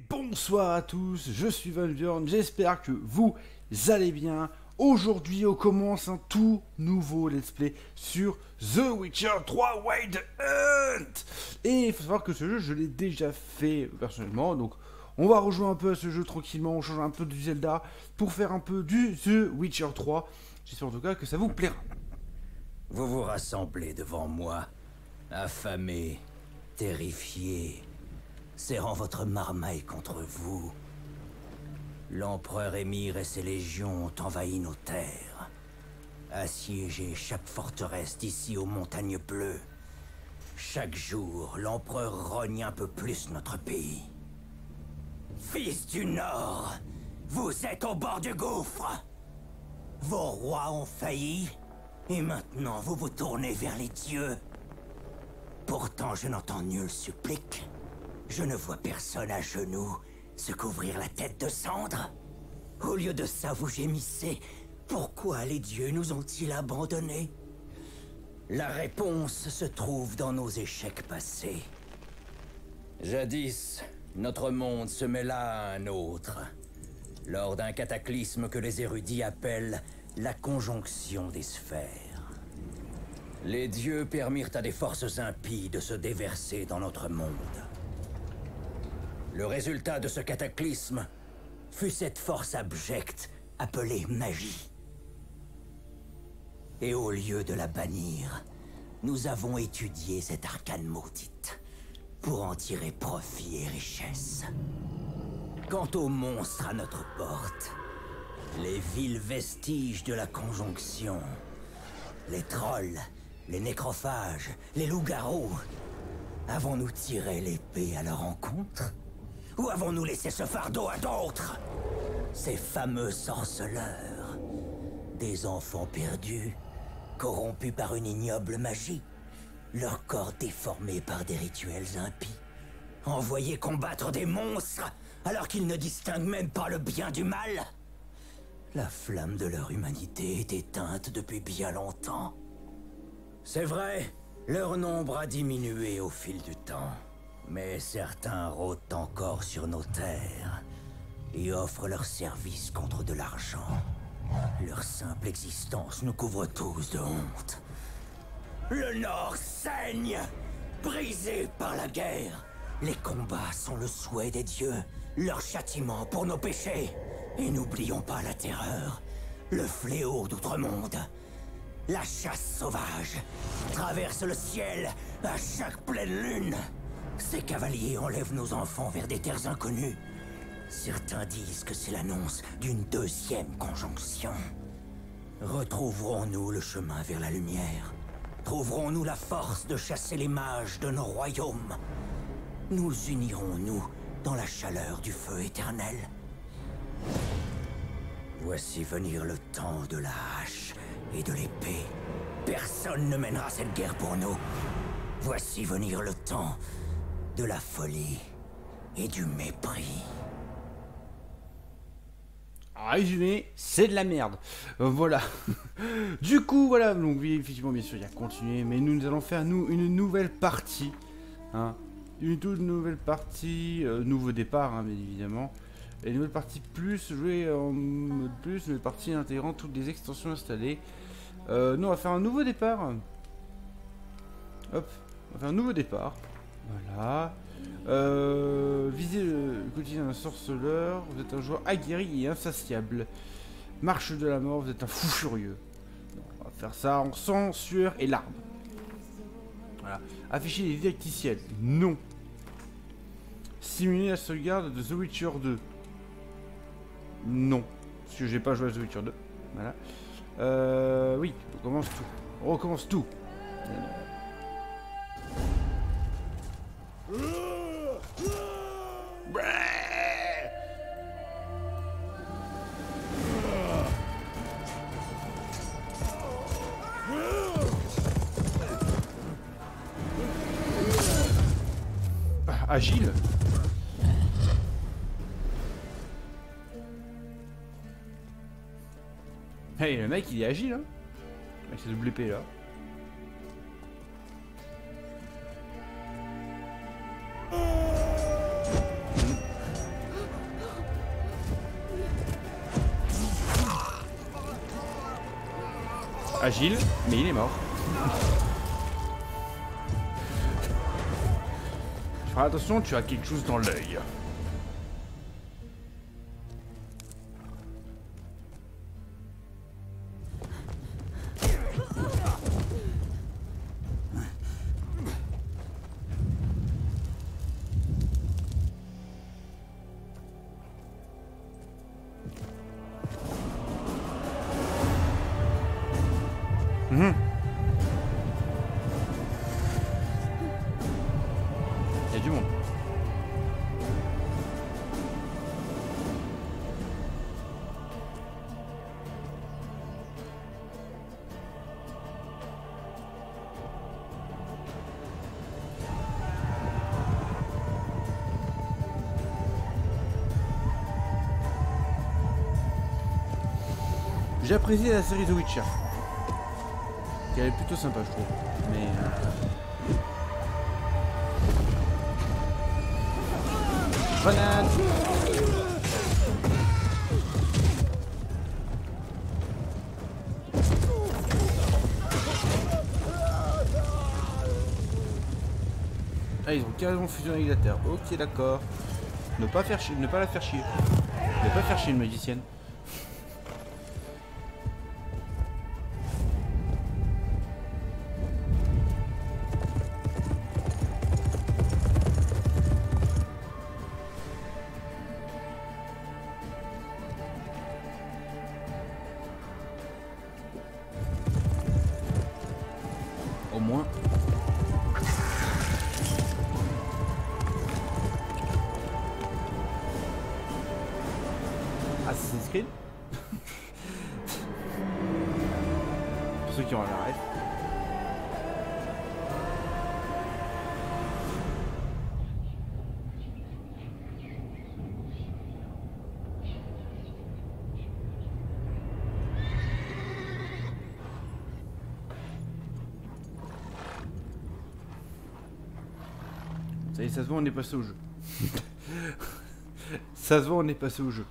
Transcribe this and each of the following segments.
Bonsoir à tous, je suis Valbjorn, j'espère que vous allez bien. Aujourd'hui, on commence un tout nouveau let's play sur The Witcher 3 Wild Hunt. Et il faut savoir que ce jeu, je l'ai déjà fait personnellement, donc on va rejouer un peu à ce jeu tranquillement, on change un peu du Zelda pour faire un peu du The Witcher 3. J'espère en tout cas que ça vous plaira. Vous vous rassemblez devant moi, affamés, terrifiés, serrant votre marmaille contre vous. L'empereur Émir et ses légions ont envahi nos terres, assiégé chaque forteresse d'ici aux montagnes bleues. Chaque jour, l'empereur rogne un peu plus notre pays. Fils du Nord, vous êtes au bord du gouffre. Vos rois ont failli, et maintenant vous vous tournez vers les dieux. Pourtant, je n'entends nulle supplique. Je ne vois personne à genoux se couvrir la tête de cendres. Au lieu de ça, vous gémissez. Pourquoi les dieux nous ont-ils abandonnés? La réponse se trouve dans nos échecs passés. Jadis, notre monde se mêla à un autre, lors d'un cataclysme que les érudits appellent la conjonction des sphères. Les dieux permirent à des forces impies de se déverser dans notre monde. Le résultat de ce cataclysme fut cette force abjecte appelée magie. Et au lieu de la bannir, nous avons étudié cette arcane maudite pour en tirer profit et richesse. Quant aux monstres à notre porte, les vils vestiges de la conjonction, les trolls, les nécrophages, les loups-garous, avons-nous tiré l'épée à leur encontre? Ou avons-nous laissé ce fardeau à d'autres? Ces fameux sorceleurs, des enfants perdus, corrompus par une ignoble magie, leur corps déformé par des rituels impies, envoyés combattre des monstres alors qu'ils ne distinguent même pas le bien du mal. La flamme de leur humanité est éteinte depuis bien longtemps. C'est vrai, leur nombre a diminué au fil du temps. Mais certains rôdent encore sur nos terres et offrent leurs services contre de l'argent. Leur simple existence nous couvre tous de honte. Le Nord saigne, brisé par la guerre. Les combats sont le souhait des dieux, leur châtiment pour nos péchés. Et n'oublions pas la terreur, le fléau d'outre-monde. La chasse sauvage traverse le ciel à chaque pleine lune. Ces cavaliers enlèvent nos enfants vers des terres inconnues. Certains disent que c'est l'annonce d'une deuxième conjonction. Retrouverons-nous le chemin vers la lumière? Trouverons-nous la force de chasser les mages de nos royaumes? Nous unirons-nous dans la chaleur du feu éternel? Voici venir le temps de la hache et de l'épée. Personne ne mènera cette guerre pour nous. Voici venir le temps de la folie et du mépris. Résumé, c'est de la merde. Voilà. Du coup, voilà. Donc, oui, effectivement, bien sûr, il y a continué. Mais nous allons faire, nous, une nouvelle partie. Hein, une toute nouvelle partie. Nouveau départ, hein, bien évidemment. Et une nouvelle partie plus, jouer en mode plus. Une partie intégrant toutes les extensions installées. Nous, on va faire un nouveau départ. Hop. On va faire un nouveau départ. Voilà. Visez le quotidien d'un sorceleur. Vous êtes un joueur aguerri et insatiable. Marche de la mort. Vous êtes un fou furieux. Donc, on va faire ça en sang, sueur et larmes. Voilà. Afficher les didacticiels. Non. Simuler la sauvegarde de The Witcher 2. Non. Parce que j'ai pas joué à The Witcher 2. Voilà. Oui. On recommence tout. On recommence tout. Agile. Hey, le mec il est agile hein. Avec ses double épée là. agile, mais il est mort. Fais attention, tu as quelque chose dans l'œil. Il y a du monde. J'ai apprécié la série The Witcher. Elle est plutôt sympa, je trouve. Mais grenade. Ah, ils ont carrément fusionné avec la Terre. Ok, d'accord. Ne pas faire chier, ne pas la faire chier. Ne pas faire chier une magicienne. Au moins. Assassin's Creed. Pour ceux qui ont la rêve. Ça y est, ça se voit, on est passé au jeu. Ça se voit, on est passé au jeu.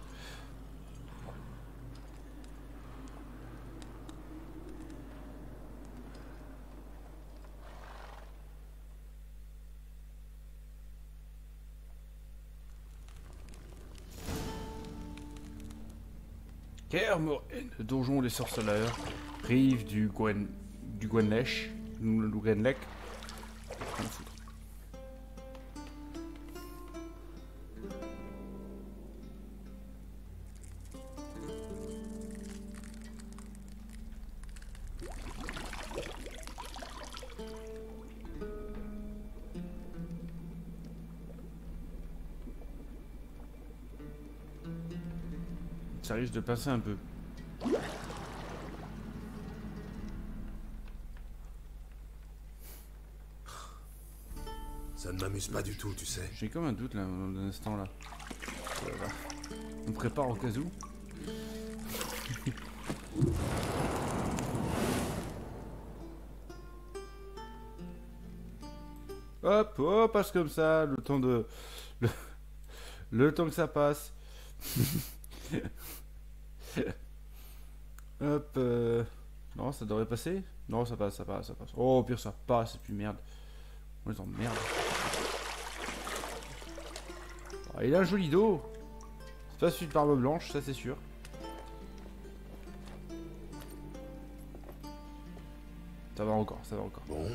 Kermoren, le donjon des sorceleurs, rive du Gwenlech, le Gwenlech. Rien à foutre. Ça risque de passer un peu. Ça ne m'amuse pas du tout, tu sais. J'ai comme un doute là, d'un instant là. On prépare au cas où. Hop, on passe comme ça, le temps de... Le temps que ça passe. Hop, non, ça devrait passer. Non, ça passe, ça passe, ça passe. Oh, au pire, ça passe, et puis merde. On les emmerde. Oh, il a un joli dos. C'est pas celui de barbe blanche, ça c'est sûr. Ça va encore, ça va encore. Bon.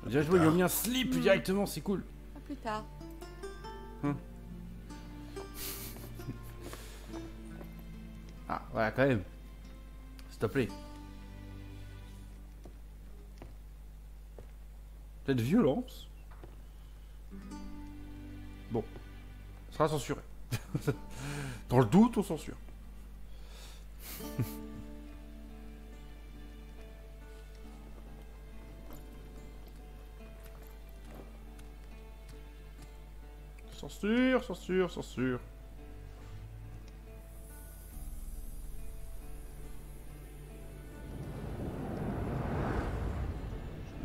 On dirait que ils ont mis un slip directement, c'est cool. À plus tard. Ah, voilà, quand même. S'il te plaît. Peut-être violence. Bon. Ça sera censuré. Dans le doute, on censure. Censure, censure, censure.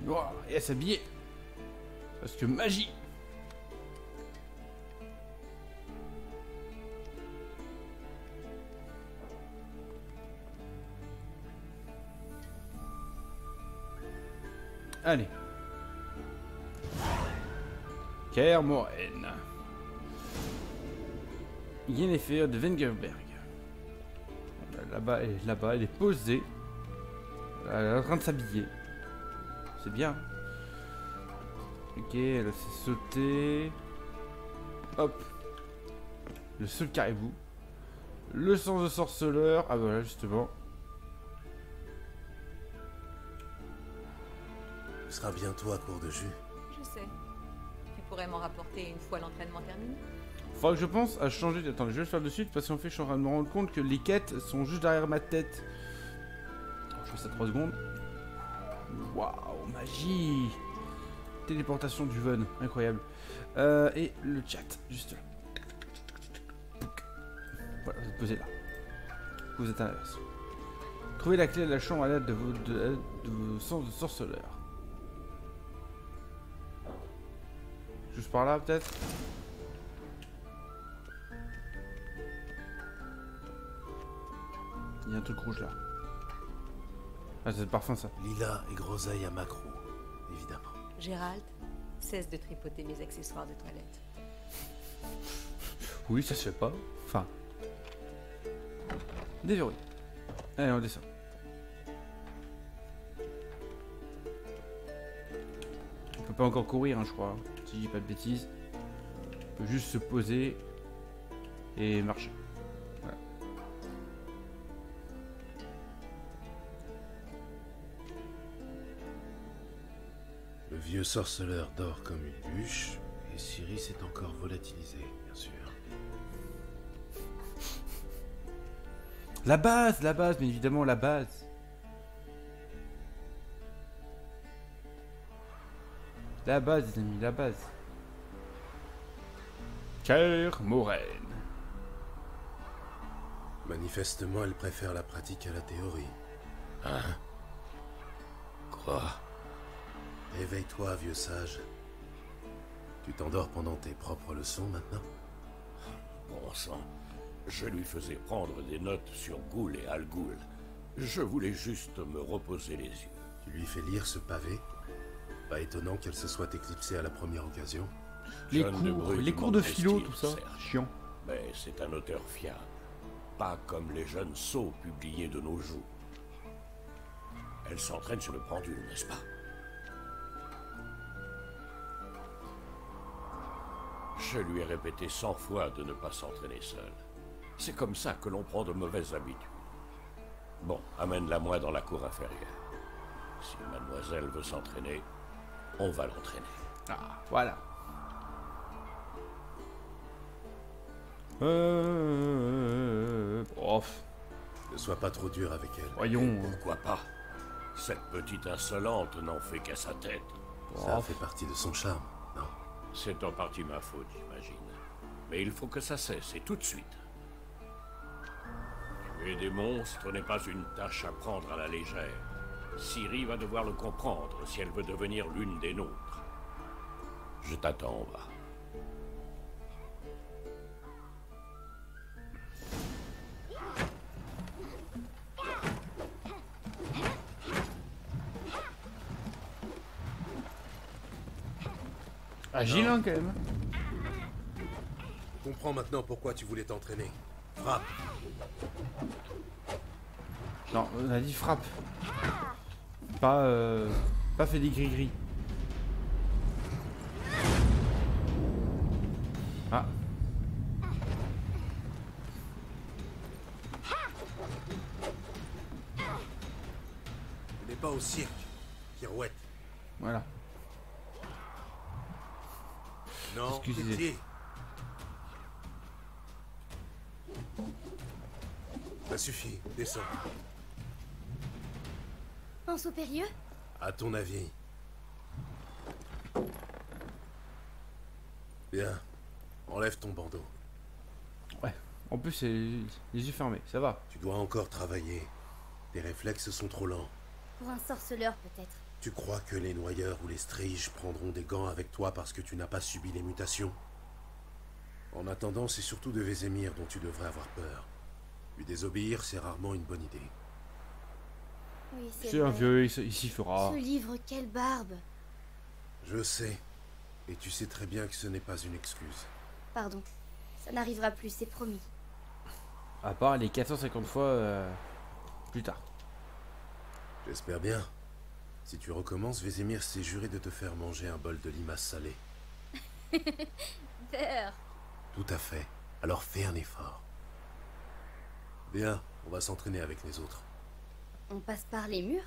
Noir et à s'habiller. Parce que magie. Allez. Kaer Morhen. Yennefer de Wengerberg. Là-bas, elle est posée. Elle est en train de s'habiller. C'est bien. Ok, elle s'est sautée. Hop. Le seul caribou. Le sens de sorceleur. Ah bah voilà, justement. Tu seras bientôt à court de jus. Je sais. Tu pourrais m'en rapporter une fois l'entraînement terminé. Faudra que je pense à changer. Attends, je vais le faire de suite parce qu'en fait, je suis en train de me rendre compte que les quêtes sont juste derrière ma tête. Alors, je fais ça 3 secondes. Waouh, magie! Téléportation du Von, incroyable. Et le chat, juste là. Voilà, vous êtes posé là. Vous êtes à l'inverse. Trouvez la clé de la chambre à l'aide de vos sens de sorceleur. Juste par là, peut-être? Il y a un truc rouge là. Ah, c'est le parfum ça. Lila et groseille à macro, évidemment. Gérald, cesse de tripoter mes accessoires de toilette. Oui, ça se fait pas. Enfin. Déverrouille. Allez, on descend. On peut pas encore courir, hein, je crois. Si je dis pas de bêtises. On peut juste se poser et marcher. Voilà. Le vieux sorceleur dort comme une bûche, et Ciri s'est encore volatilisé, bien sûr. La base, bien évidemment, la base. La base, les amis, la base. Kaer Morhen. Manifestement, elle préfère la pratique à la théorie. Hein? Quoi? Éveille-toi, vieux sage. Tu t'endors pendant tes propres leçons maintenant? Bon sang, je lui faisais prendre des notes sur Ghoul et Al-Ghoul. Je voulais juste me reposer les yeux. Tu lui fais lire ce pavé? Pas étonnant qu'elle se soit éclipsée à la première occasion. Les cours de philo, tout ça. certes. Chiant. Mais c'est un auteur fiable. Pas comme les jeunes sots publiés de nos jours. Elle s'entraîne sur le pendule, n'est-ce pas? Je lui ai répété 100 fois de ne pas s'entraîner seul. C'est comme ça que l'on prend de mauvaises habitudes. Bon, amène-la moi dans la cour inférieure. Si mademoiselle veut s'entraîner, on va l'entraîner. Ah, voilà. Off. Ne sois pas trop dur avec elle. Voyons. Pourquoi pas? Cette petite insolente n'en fait qu'à sa tête. Ça fait partie de son charme, non? C'est en partie ma faute, j'imagine. Mais il faut que ça cesse, et tout de suite. Tuer des monstres n'est pas une tâche à prendre à la légère. Ciri va devoir le comprendre si elle veut devenir l'une des nôtres. Je t'attends en bas. Agile, hein, quand même. Comprends maintenant pourquoi tu voulais t'entraîner. Frappe. Non, on a dit frappe. Pas fait des gris-gris. Ah. Tu n'es pas au cirque, pirouette. Voilà. Non, Excusez. pitié. Ça suffit, descends. Pense au périlleux? À ton avis. Bien. Enlève ton bandeau. Ouais. En plus, c'est les yeux fermés, ça va. Tu dois encore travailler. Tes réflexes sont trop lents. Pour un sorceleur, peut-être. Tu crois que les noyeurs ou les striges prendront des gants avec toi parce que tu n'as pas subi les mutations? En attendant, c'est surtout de Vézémir dont tu devrais avoir peur. Lui désobéir, c'est rarement une bonne idée. Oui, C'est un vrai. vieux, il s'y fera. Ce livre, quelle barbe. Je sais. Et tu sais très bien que ce n'est pas une excuse. Pardon. Ça n'arrivera plus, c'est promis. À part les 450 fois plus tard. J'espère bien. Si tu recommences, Vézémir s'est juré de te faire manger un bol de limace salée. Beurre. Tout à fait. Alors fais un effort. Bien, on va s'entraîner avec les autres. On passe par les murs?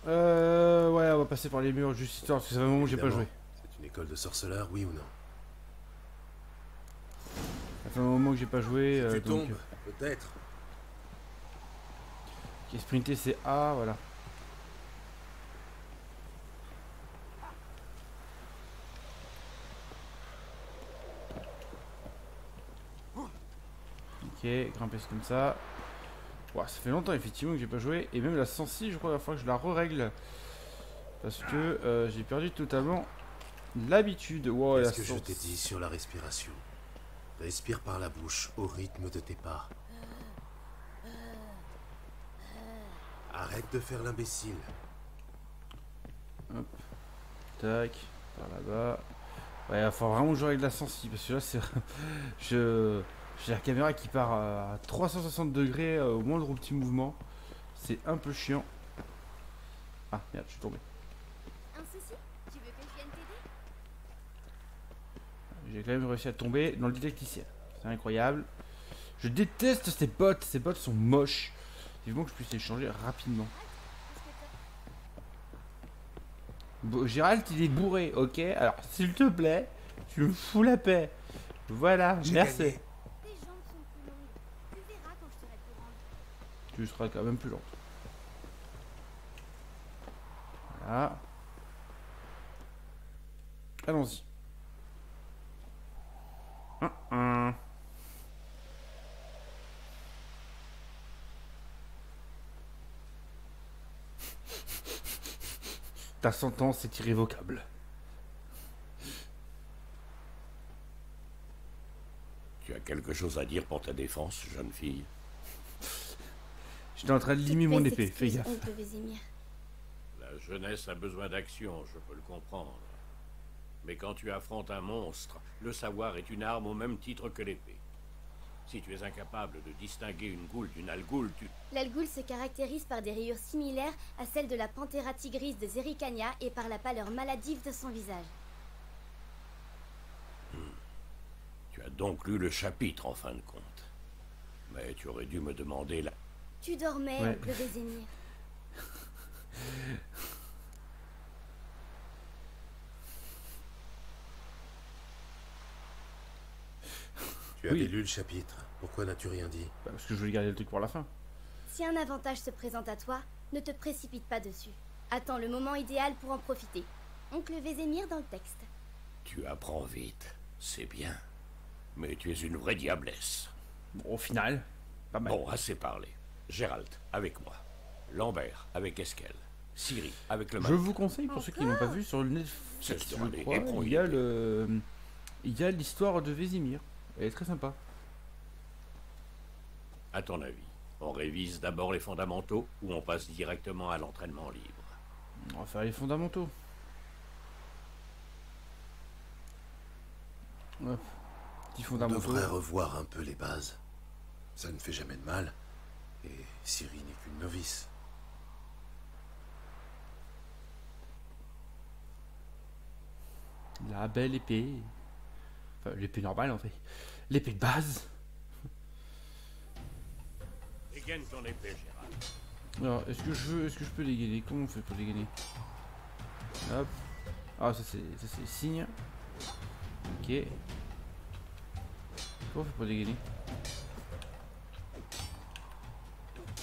Ouais, on va passer par les murs juste histoire, parce que ça fait un moment que j'ai pas Évidemment. joué. C'est une école de sorceleurs, oui ou non? Ça fait un moment que j'ai pas joué. Tu donc, tombes, peut-être. Ok, sprinter c'est A, voilà. Ok, grimper c'est comme ça. Ouais, ça fait longtemps effectivement que j'ai pas joué. Et même la sensi, je crois, il va falloir que je la re-règle. Parce que j'ai perdu totalement l'habitude. Wow, la Qu'est-ce que je sensi. t'ai dit sur la respiration? Respire par la bouche, au rythme de tes pas. Arrête de faire l'imbécile. Tac, par là-bas. Ouais, il va falloir vraiment jouer avec la sensi. Parce que là, c'est. J'ai la caméra qui part à 360 degrés au moindre petit mouvement. C'est un peu chiant. Ah merde, je suis tombé. Un souci? Tu veux que je vienne t'aider? J'ai quand même réussi à tomber dans le didacticiel. C'est incroyable. Je déteste ces bots. Ces bots sont moches. Vivement que je puisse les changer rapidement. Gérald, il est bourré, ok? Alors, s'il te plaît, tu me fous la paix. Voilà, merci. Tes jambes sont plus longues. Tu verras quand je serai plus grande. Tu seras quand même plus lent. Voilà. Allons-y. Ta sentence est irrévocable. Tu as quelque chose à dire pour ta défense, jeune fille? J'étais en train de limer mon épée, fais gaffe. Oncle Vézémir. La jeunesse a besoin d'action, je peux le comprendre. Mais quand tu affrontes un monstre, le savoir est une arme au même titre que l'épée. Si tu es incapable de distinguer une goule d'une algoule, tu... L'Algoul se caractérise par des rayures similaires à celles de la Panthera tigris de Zerikania et par la pâleur maladive de son visage. Tu as donc lu le chapitre en fin de compte. Mais tu aurais dû me demander la... Tu dormais, Ouais. oncle Vézémir. Tu avais Oui. lu le chapitre. Pourquoi n'as-tu rien dit? Bah, parce que je voulais garder le truc pour la fin. Si un avantage se présente à toi, ne te précipite pas dessus. Attends le moment idéal pour en profiter. Oncle Vézémir dans le texte. Tu apprends vite, c'est bien. Mais tu es une vraie diablesse. Bon, au final, pas mal. Bon, assez parlé. Gérald, avec moi. Lambert, avec Esquel. Siri, avec le Je mannequin. vous conseille, pour ceux qui n'ont pas vu, sur le Netflix, Cesse de je râler, crois, et prends il une y a épée. le... Il y a l'histoire de Vézimir. Elle est très sympa. À ton avis, on révise d'abord les fondamentaux ou on passe directement à l'entraînement libre? On va faire les fondamentaux. Hop. Petit On fondamentaux. devrait revoir un peu les bases. Ça ne fait jamais de mal. Et Ciri n'est qu'une novice. La belle épée. Enfin, l'épée normale en fait. L'épée de base. Dégaine ton épée, Gérald. Alors, est-ce que je peux dégainer? Comment on fait pour dégainer? Hop. Ah, ça c'est les signes. Ok. Comment on fait pour dégainer?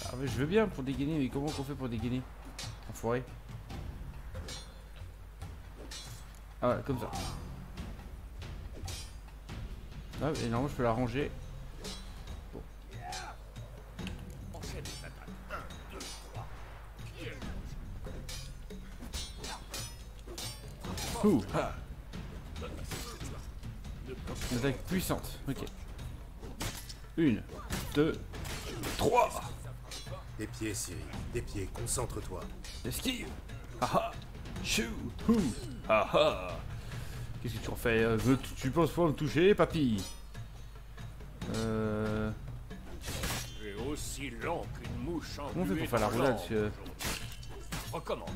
Ah, mais je veux bien pour dégainer, mais comment on fait pour dégainer? Enfoiré. Ah ouais, comme ça. Ah, et normalement je peux la ranger. Enchaîne les attaques. 1, 2, 3. Ouh, ah. Une attaque puissante, ok. 1, 2, 3. Des pieds, Ciri. Des pieds, concentre-toi. Esquive. Haha. Chou. Hou. Haha. Qu'est-ce que tu en fais? Tu penses pouvoir me toucher, papy? Tu es aussi lent qu'une mouche Comment on fait engluée pour faire la dans roulade, l'ambre monsieur? aujourd'hui. Recommence.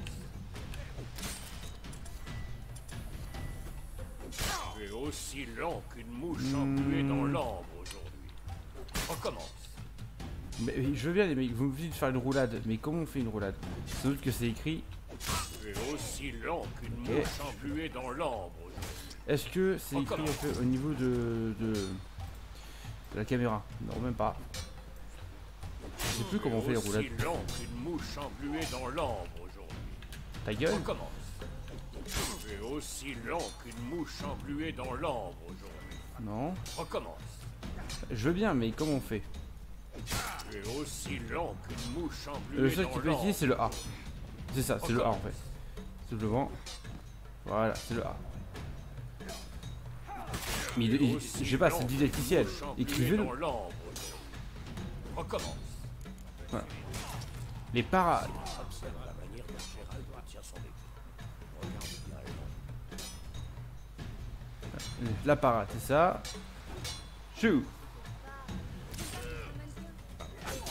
Tu es aussi lent qu'une mouche engluée dans l'ambre aujourd'hui. Recommence. Mais je veux bien les mecs, vous me dites de faire une roulade, mais comment on fait une roulade? Sans doute que c'est écrit. Tu es aussi lent qu'une mouche engluée dans l'ambre aujourd'hui. Est-ce que c'est écrit en fait, au niveau de la caméra? Non, même pas. Je sais plus comment on fait les roulades. Tu es aussi lent qu'une mouche engluée dans l'ambre aujourd'hui. Ta gueule? Recommence. Tu es aussi lent qu'une mouche engluée dans l'ambre aujourd'hui. Non. Recommence. Je veux bien, mais comment on fait? Tu es aussi lent qu'une mouche engluée Le seul dans qui peut l'ambre. utiliser c'est le A. C'est ça, c'est le A en fait. Simplement. Voilà, c'est le A. Mais je sais pas, c'est didacticiel. Écrivez-le. Recommence. Voilà. Les parades. Observe la manière dont Gérald retient son épée. Regarde bien le La parade, c'est ça. Chou.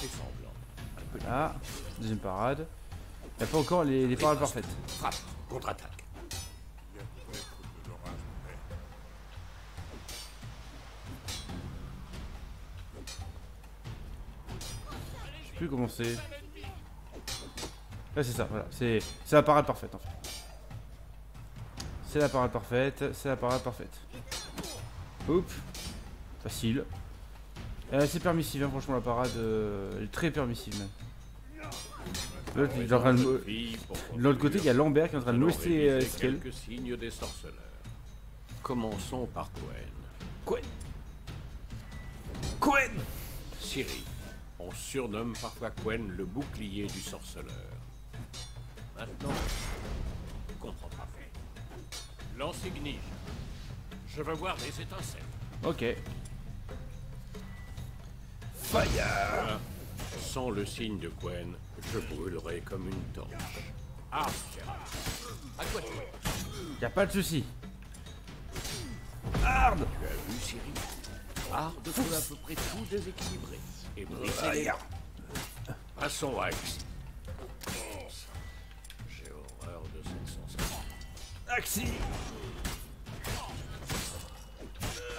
fais semblant. Voilà. Deuxième parade. Il n'y a pas encore les parades parfaites. Frappe. Contre-attaque. Je sais plus comment c'est. Là c'est ça, voilà. C'est la parade parfaite en fait. C'est la parade parfaite, c'est la parade parfaite. Oups. Facile. C'est permissif, hein, franchement la parade elle est très permissive même. L'autre, il est en train de de l'autre côté, il y a Lambert qui est en train de noester Skel. Quelques signes des sorceleurs. Commençons par Quen. Quen. Ciri. On surnomme parfois Quen le bouclier du sorceleur. Maintenant, tu comprendras. Lance Ignige. Je veux voir des étincelles. Ok. Fire. Sans le signe de Quen, je brûlerai comme une torche. Ah, Gérald. À toi de jouer. Y a pas de souci. Hard. Tu as vu, Ciri? Hard peut à peu près tout déséquilibrer et briser les liens. Passons à Axi. J'ai horreur de cette sensation. Axi.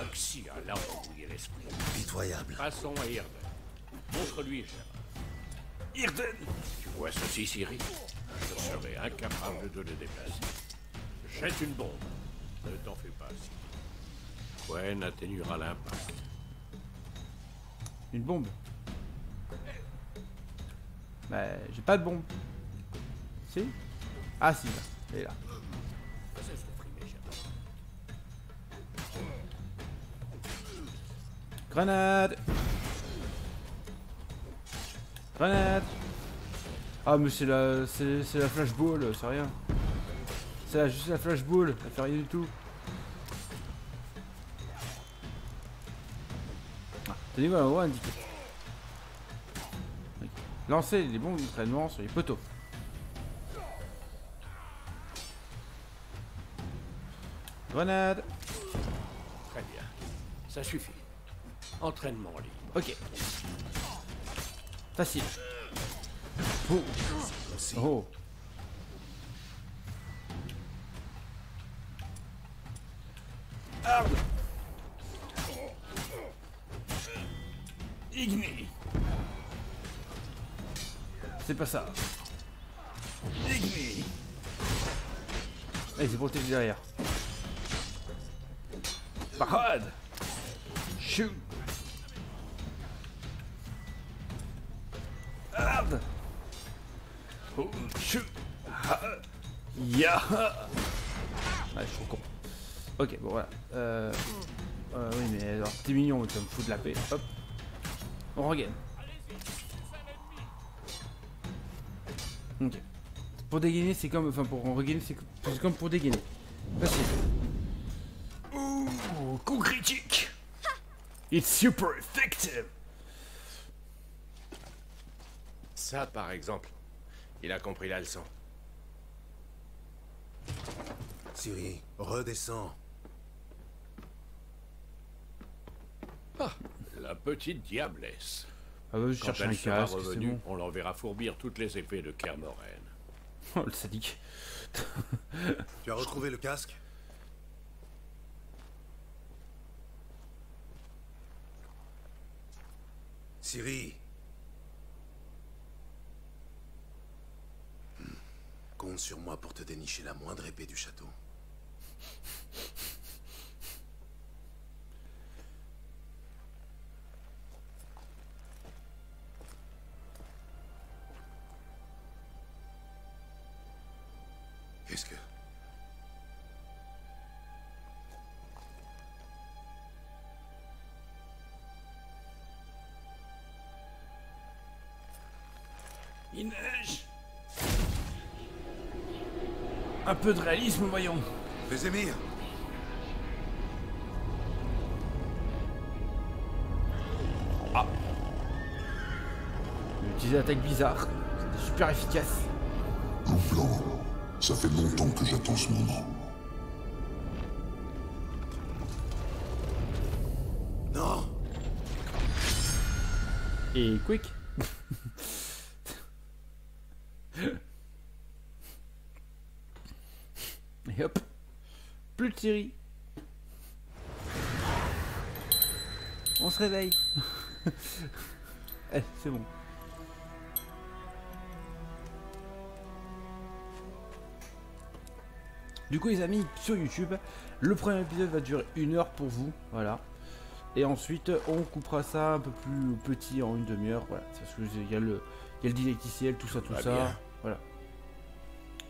Axi a l'art d'embrouiller l'esprit. Pitoyable. Passons à Irden. Montre-lui, Gérald. Irden. Tu vois ceci, Ciri? Je serai incapable de le déplacer. Jette une bombe. Ne t'en fais pas, Ciri. Quen atténuera l'impact. Une bombe. Bah, j'ai pas de bombe. Si? Ah si, là. Elle est là. Cesse de frimer, Gérald. Grenade. Grenade. Ah mais c'est la flashball, c'est rien. C'est juste la flashball, elle fait rien du tout. Ah, tenez quoi, on va indiquer. Ok. Lancez les bombes d'entraînement sur les poteaux. Grenade. Très bien. Ça suffit. Entraînement libre. Ok. Facile. Oh. Oh. Hard. Igni. C'est pas ça. Igni. Allez, c'est protégé derrière. Parade. Shoot. Hard. Oh, shoot. Ya. Ouais, je suis trop con. Ok, bon voilà. Oui, mais alors, t'es mignon, tu vas me foutre de la paix. Hop. On regagne. Ok. Pour dégainer, c'est comme. Enfin, pour regainer, c'est comme pour dégainer. Facile. Ouh, coup critique. It's super effective. Ça, par exemple. Il a compris la leçon. Ciri, redescends. Ah, la petite diablesse. Ah bah, je Quand cherche elle un sera casque, c'est revenue, bon. on l'enverra fourbir toutes les épées de Kermoren. Oh, le sadique. Tu as retrouvé le casque? Ciri. Compte sur moi pour te dénicher la moindre épée du château. Qu'est-ce que... Il neige. Un peu de réalisme, voyons. Vézémir! Utiliser l'attaque bizarre. C'était super efficace. Mon plan. Ça fait longtemps que j'attends ce moment. Non! Et quick. Et hop. Plus de Ciri. On se réveille. Eh, c'est bon. Du coup les amis, sur YouTube, le premier épisode va durer 1 heure pour vous, voilà. Et ensuite on coupera ça un peu plus petit en une demi-heure, voilà. Parce que il y a le didacticiel, tout ça, bien. voilà.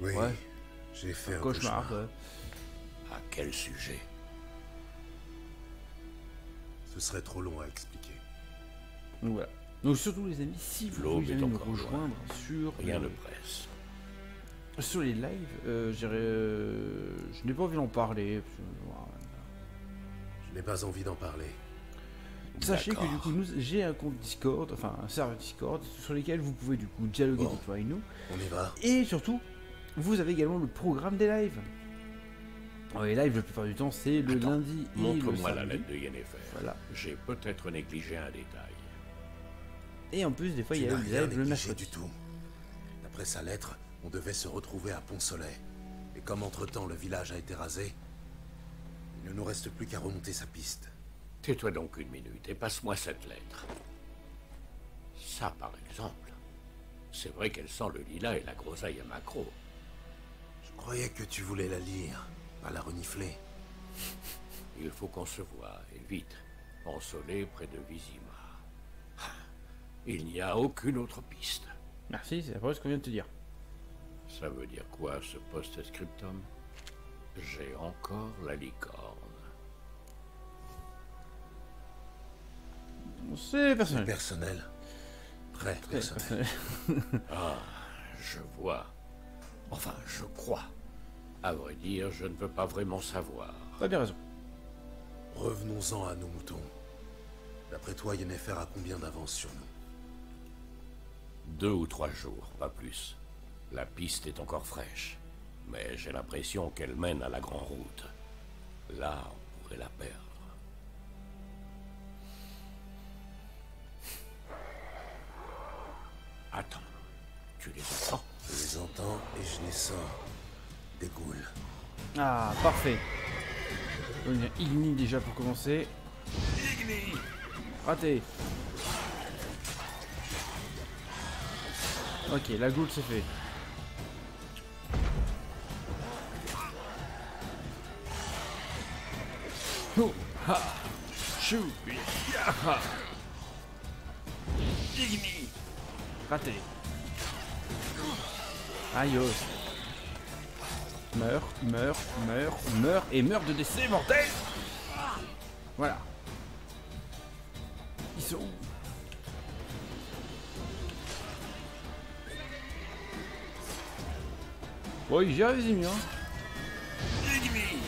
Oui, Ouais. j'ai fait un Cauchemar. cauchemar. À quel sujet? Ce serait trop long à expliquer. Donc voilà. Donc surtout les amis, si vous L'aube voulez est jamais me encore rejoindre sur Rien ne presse. sur les lives, je n'ai pas envie d'en parler. Parce que, voilà. Je n'ai pas envie d'en parler. Sachez que du D'accord. coup j'ai un compte Discord, enfin un serveur Discord sur lequel vous pouvez du coup dialoguer Bon. avec nous. On y va. Et surtout, vous avez également le programme des lives. Alors, les lives la plupart du temps c'est le Attends, lundi et le Montre-moi la samedi. lettre de Yennefer. Voilà. J'ai peut-être négligé un détail. Et en plus des fois il Tu y a n'as le rien live le négligé mercredi. du tout. D'après sa lettre, on devait se retrouver à Pont-Soleil. Et comme entre-temps le village a été rasé, il ne nous reste plus qu'à remonter sa piste. Tais-toi donc une minute et passe-moi cette lettre. Ça, par exemple. C'est vrai qu'elle sent le lilas et la groseille à macro. Je croyais que tu voulais la lire, pas la renifler. Il faut qu'on se voie, et vite. En Soleil, près de Vizima. Il n'y a aucune autre piste. Merci, c'est après ce qu'on vient de te dire. Ça veut dire quoi, ce post-scriptum? J'ai encore la licorne. Bon, c'est personnel. Personnel. Très personnel. Ah, je vois. Enfin, je crois. À vrai dire, je ne veux pas vraiment savoir. T'as bien raison. Revenons-en à nos moutons. D'après toi, Yennefer a combien d'avance sur nous? 2 ou 3 jours, pas plus. La piste est encore fraîche. Mais j'ai l'impression qu'elle mène à la grande route. Là, on pourrait la perdre. Attends, tu les entends? Je les entends et je les sens. Des ghouls. Ah, parfait. On a Igni déjà pour commencer. Igni! Raté. Ok, la goutte c'est fait. Oh, ha, chou, ya, ha. Igni! Raté. Aïe, oh. Meurs, meurs, meurs, meurs et meurs de décès mortel. Voilà. Ils sont où? Bon, ils gèrent les ennemis, hein. Igni!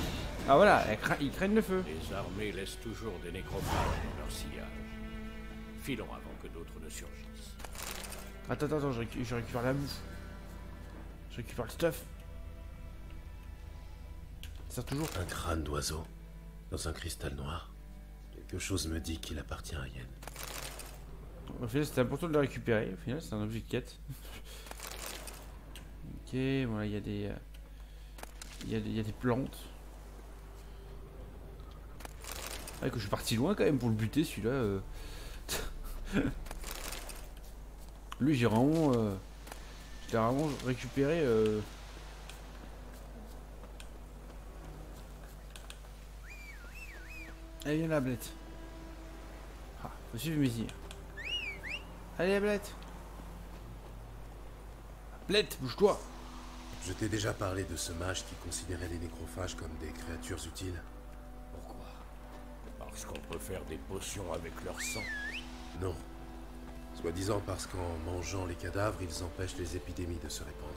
Ah voilà, ils craignent le feu. Les armées laissent toujours des nécrophages dans leur sillage. Filons avant que d'autres ne surgissent. Attends, je récupère la bouffe. Je récupère le stuff. Ça sert toujours. Un crâne d'oiseau, dans un cristal noir. Quelque chose me dit qu'il appartient à Yen. Au final, c'était important de le récupérer. Au final, c'est un objet de quête. Ok, voilà, il y a des... Il y a des plantes. Ah, que je suis parti loin quand même pour le buter, celui-là. Lui, j'ai vraiment... je l'ai vraiment récupéré... Allez, viens là, Blette. Ah, faut suivre mes yeux. Allez, Blette. Blette, bouge-toi. Je t'ai déjà parlé de ce mage qui considérait les nécrophages comme des créatures utiles. Pourquoi? Parce qu'on peut faire des potions avec leur sang. Non. Soi-disant parce qu'en mangeant les cadavres, ils empêchent les épidémies de se répandre.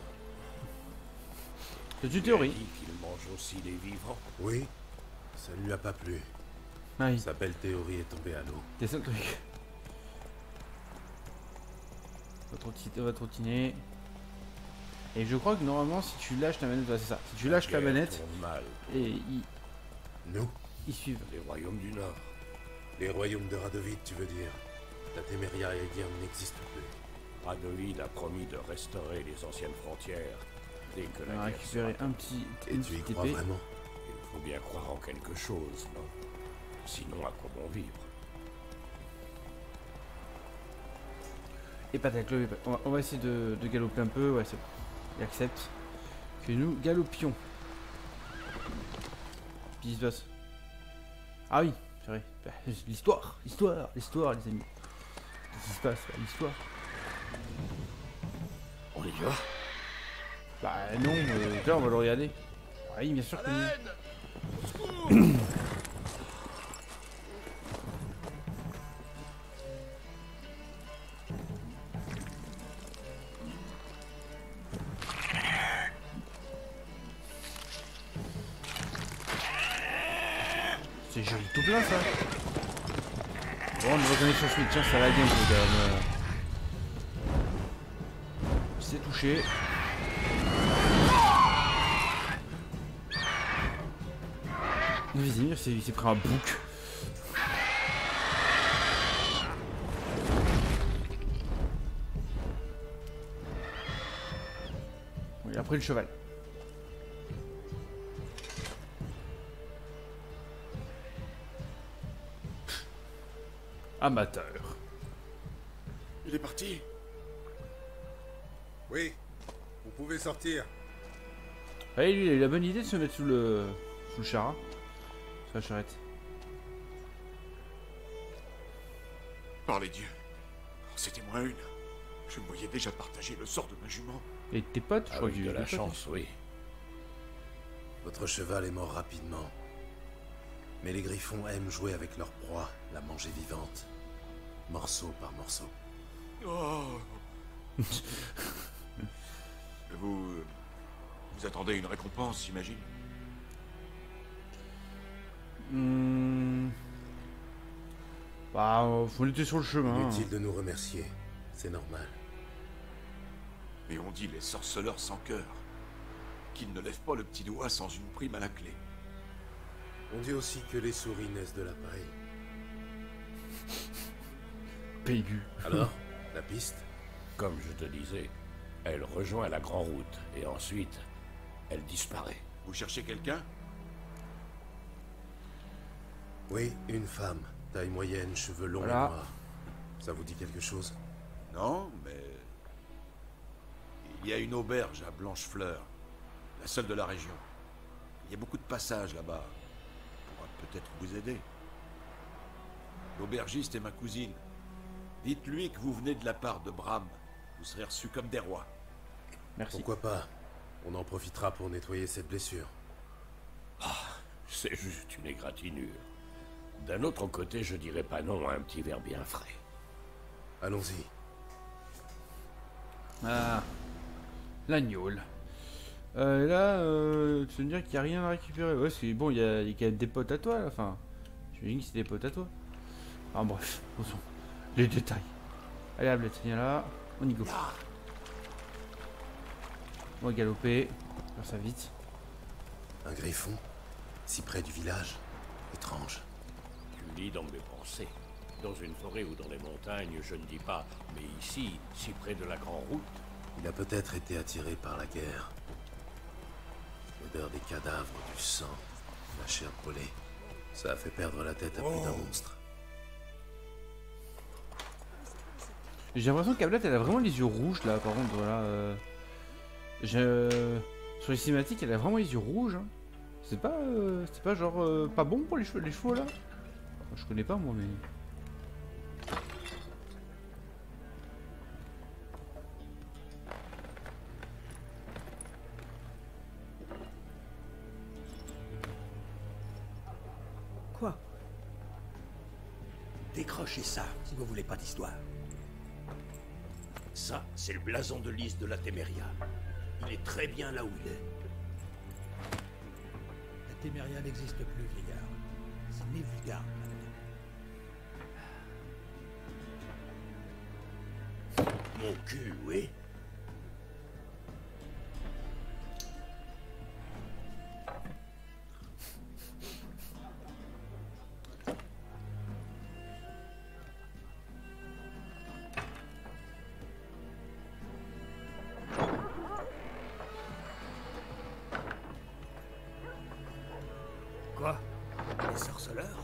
C'est une théorie. Il dit qu'ils mangent aussi les vivants. Oui, ça lui a pas plu. Ah oui, Sa belle théorie est tombée à l'eau. c'est ça le truc. On va trottiner. Et je crois que normalement, si tu lâches la manette, ouais, c'est ça. Si tu lâches la manette, Tourne mal. et Nous, ils suivent. Les royaumes du Nord. les royaumes de Radovid, tu veux dire. La Téméria et Edirn n'existent plus. Radovid a promis de restaurer les anciennes frontières dès que On la va guerre récupérer sera- un petit, Et une tu y petite crois épée. vraiment? Il faut bien croire en quelque chose, non? Sinon, à quoi bon vivre? Et patate, on va essayer de galoper un peu. Ouais, c'est bon. Il accepte que nous galopions. Qu'est-ce qui se passe? Ah oui, c'est vrai. Bah, l'histoire, les amis. Qu'est-ce qui se passe? Bah, l'histoire. On y va? Bah non, là on va le regarder. Ah oui, bien sûr que oui. C'est joli tout plein ça. Bon, on reconnaît sur Switch, tiens, ça va bien quand même. C'est touché. Vizimir il s'est pris un bouc. Bon, il a pris le cheval. Amateur. Il est parti. Oui, vous pouvez sortir. Allez, lui, il a eu la bonne idée de se mettre sous le chara. Sur la charrette. Par les dieux. C'était moi une. Je me voyais déjà partager le sort de ma jument. Et tes potes, je crois Avec que de la tes potes, chance, oui. Votre cheval est mort rapidement. Mais les griffons aiment jouer avec leur proie, la manger vivante. Morceau par morceau. Oh. Vous attendez une récompense, j'imagine. Bah, on était sur le chemin. Inutile de nous remercier. C'est normal. Mais on dit les sorceleurs sans cœur. Qu'ils ne lèvent pas le petit doigt sans une prime à la clé. On dit aussi que les souris naissent de la paille. Pégu. Alors, la piste? Comme je te disais, elle rejoint la Grande Route et ensuite, elle disparaît. Vous cherchez quelqu'un? Oui, une femme. Taille moyenne, cheveux longs Voilà. et noirs. Ça vous dit quelque chose? Non, mais... Il y a une auberge à Blanchefleur. La seule de la région. Il y a beaucoup de passages là-bas. On pourra peut-être vous aider. L'aubergiste est ma cousine. Dites-lui que vous venez de la part de Bram. Vous serez reçus comme des rois. Merci. Pourquoi pas? On en profitera pour nettoyer cette blessure. C'est juste une égratignure. D'un autre côté, je dirais pas non à un petit verre bien frais. Allons-y. Ah. L'agneau. Là, tu veux me dire qu'il n'y a rien à récupérer. Ouais, c'est bon, il y a quand même des potes à toi, là. Enfin, j'imagine que c'est des potes à toi. Ah, bref, posons. Les détails. Allez, Ablette, viens là. On y go. On va galoper. Faire ça vite. Un griffon, si près du village. Étrange. Tu lis dans mes pensées. Dans une forêt ou dans les montagnes, je ne dis pas, mais ici, si près de la grande route. Il a peut-être été attiré par la guerre. L'odeur des cadavres, du sang, de la chair brûlée. Ça a fait perdre la tête à plus d'un monstre. J'ai l'impression qu'Ablette elle a vraiment les yeux rouges là, par contre, voilà. Sur les cinématiques, elle a vraiment les yeux rouges. Hein. C'est pas genre pas bon pour les chevaux là. Je connais pas moi, mais. Quoi? Décrochez ça, si vous voulez pas d'histoire. Ça, c'est le blason de Lys de la Téméria. Il est très bien là où il est. La Téméria n'existe plus, vieillard. C'est Nilfgaard maintenant. Mon cul, oui. Quoi? Les sorceleurs?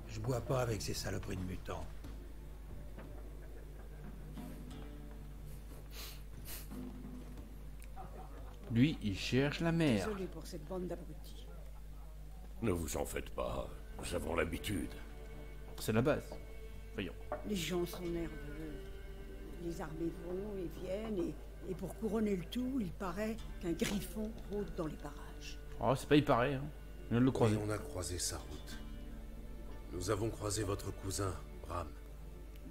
Je bois pas avec ces saloperies de mutants. Lui, il cherche la mer. Désolé pour cette bande d'abrutis. Ne vous en faites pas, nous avons l'habitude. C'est la base. Voyons. Les gens sont nerveux. Les armées vont et viennent, et pour couronner le tout, il paraît qu'un griffon rôde dans les parages. Oh, c'est pas il paraît, hein. On vient de le croiser. Et on a croisé sa route. Nous avons croisé votre cousin, Bram.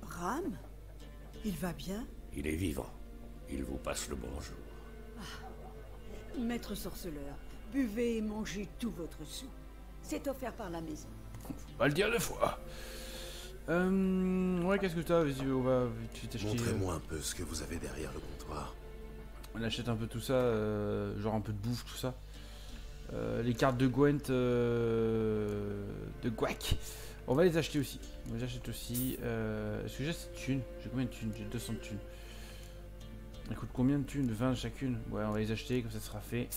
Bram? Il va bien? Il est vivant. Il vous passe le bonjour. Maître sorceleur, buvez et mangez tout votre sou. C'est offert par la maison. Faut pas le dire deux fois. Ouais, qu'est-ce que t'as? Vas-y, on va vite fait acheter. Montrez-moi un peu ce que vous avez derrière le comptoir. On achète un peu tout ça, genre un peu de bouffe, tout ça. Les cartes de Gwent, de Gwak. On va les acheter aussi. On les achète aussi. Est-ce que j'ai cette thune? J'ai combien de thunes? J'ai 200 de thunes. Ça coûte combien de thunes? 20 chacune. Ouais, on va les acheter, comme ça sera fait.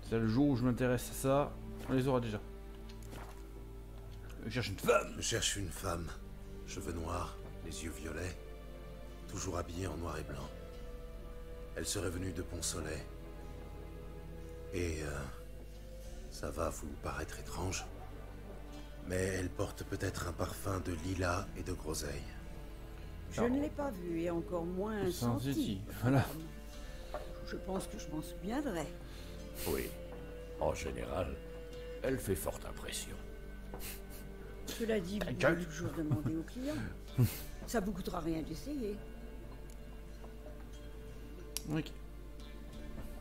C'est le jour où je m'intéresse à ça, on les aura déjà. Je cherche une femme. Je cherche une femme. Cheveux noirs, les yeux violets. Toujours habillée en noir et blanc. Elle serait venue de Pont-Soleil. Et ça va vous paraître étrange, mais elle porte peut-être un parfum de lilas et de groseille. Je ne l'ai pas vu et encore moins senti. Voilà. Je pense que je m'en souviendrai. Oui, en général, elle fait forte impression. Cela dit, vous pouvez toujours demander aux clients. Ça vous coûtera rien d'essayer. Ok.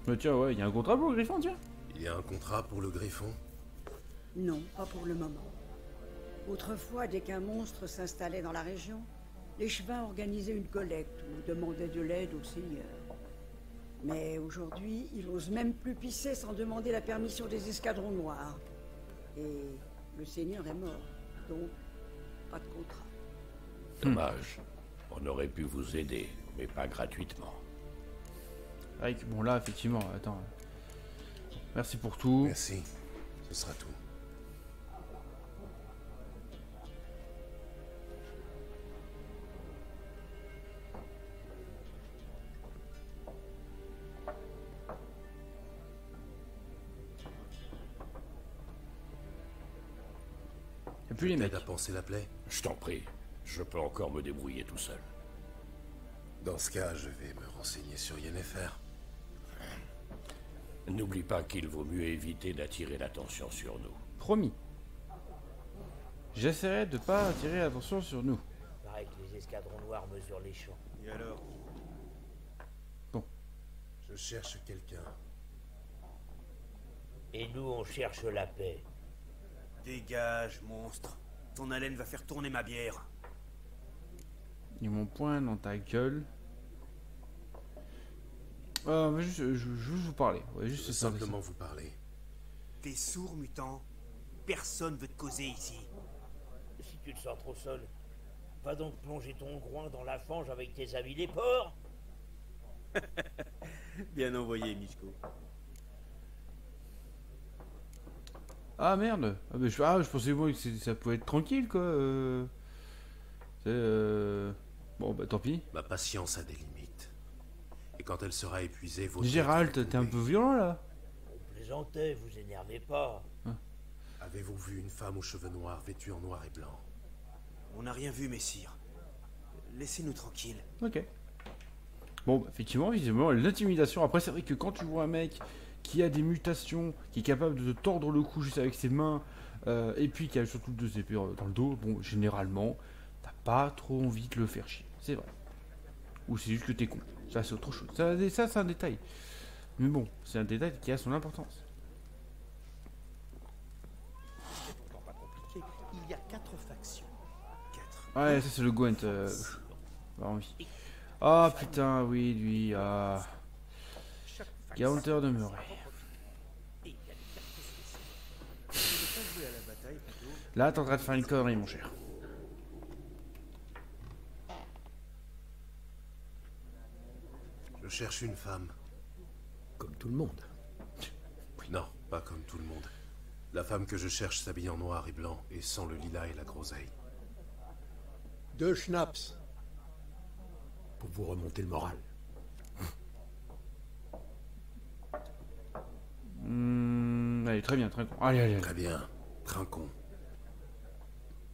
Mais tiens, ouais, il y a un contrat pour le griffon, tiens. Il y a un contrat pour le griffon? Non, pas pour le moment. Autrefois, dès qu'un monstre s'installait dans la région, les Chevins organisaient une collecte ou demandaient de l'aide au seigneur. Mais aujourd'hui, ils n'osent même plus pisser sans demander la permission des escadrons noirs. Et le seigneur est mort, donc pas de contrat. Dommage. On aurait pu vous aider, mais pas gratuitement. Avec, bon là, effectivement, attends. Merci pour tout. Merci, ce sera tout. Et puis les mecs. à panser la plaie? Je t'en prie, je peux encore me débrouiller tout seul. Dans ce cas, je vais me renseigner sur Yennefer. N'oublie pas qu'il vaut mieux éviter d'attirer l'attention sur nous. Promis. J'essaierai de pas attirer l'attention sur nous. Pareil que les escadrons noirs mesurent les champs. Et alors? Bon. Je cherche quelqu'un. Et nous, on cherche la paix. Dégage, monstre. Ton haleine va faire tourner ma bière. Et mon poing dans ta gueule. Je vous parler. Ouais, juste Je veux simplement vous parler. T'es sourd, mutant. Personne veut te causer ici. Si tu te sens trop seul, va donc plonger ton groin dans la fange avec tes amis les porcs. Bien envoyé, Michko. Ah merde. Je pensais moi que ça pouvait être tranquille quoi. Bon bah tant pis. Ma patience a des limites. Et quand elle sera épuisée, vos Gérald, t'es un peu violent là. On plaisantait, vous énervez pas. Avez-vous vu une femme aux cheveux noirs vêtue en noir et blanc? On n'a rien vu, messire. Laissez-nous tranquilles. Ok. Bon, bah, effectivement, visiblement, l'intimidation. Après, c'est vrai que quand tu vois un mec qui a des mutations, qui est capable de te tordre le cou juste avec ses mains, et puis qui a surtout 2 épées dans le dos, bon, généralement, t'as pas trop envie de le faire chier. C'est vrai. Ou c'est juste que t'es con. Ça, c'est autre chose. Ça, c'est un détail. Mais bon, c'est un détail qui a son importance. C'est pourtant pas compliqué. Il y a 4 factions. 4. Ouais, ça c'est le Gwent. Pas envie. Ah putain, oui, lui. Gaunter de Murray. Là, t'es en train de faire une connerie, mon cher. Je cherche une femme. Comme tout le monde. Non, pas comme tout le monde. La femme que je cherche s'habille en noir et blanc et sans le lilas et la groseille. 2 schnapps. Pour vous remonter le moral. Allez, très bien, très con. Allez. Très bien, trinquons.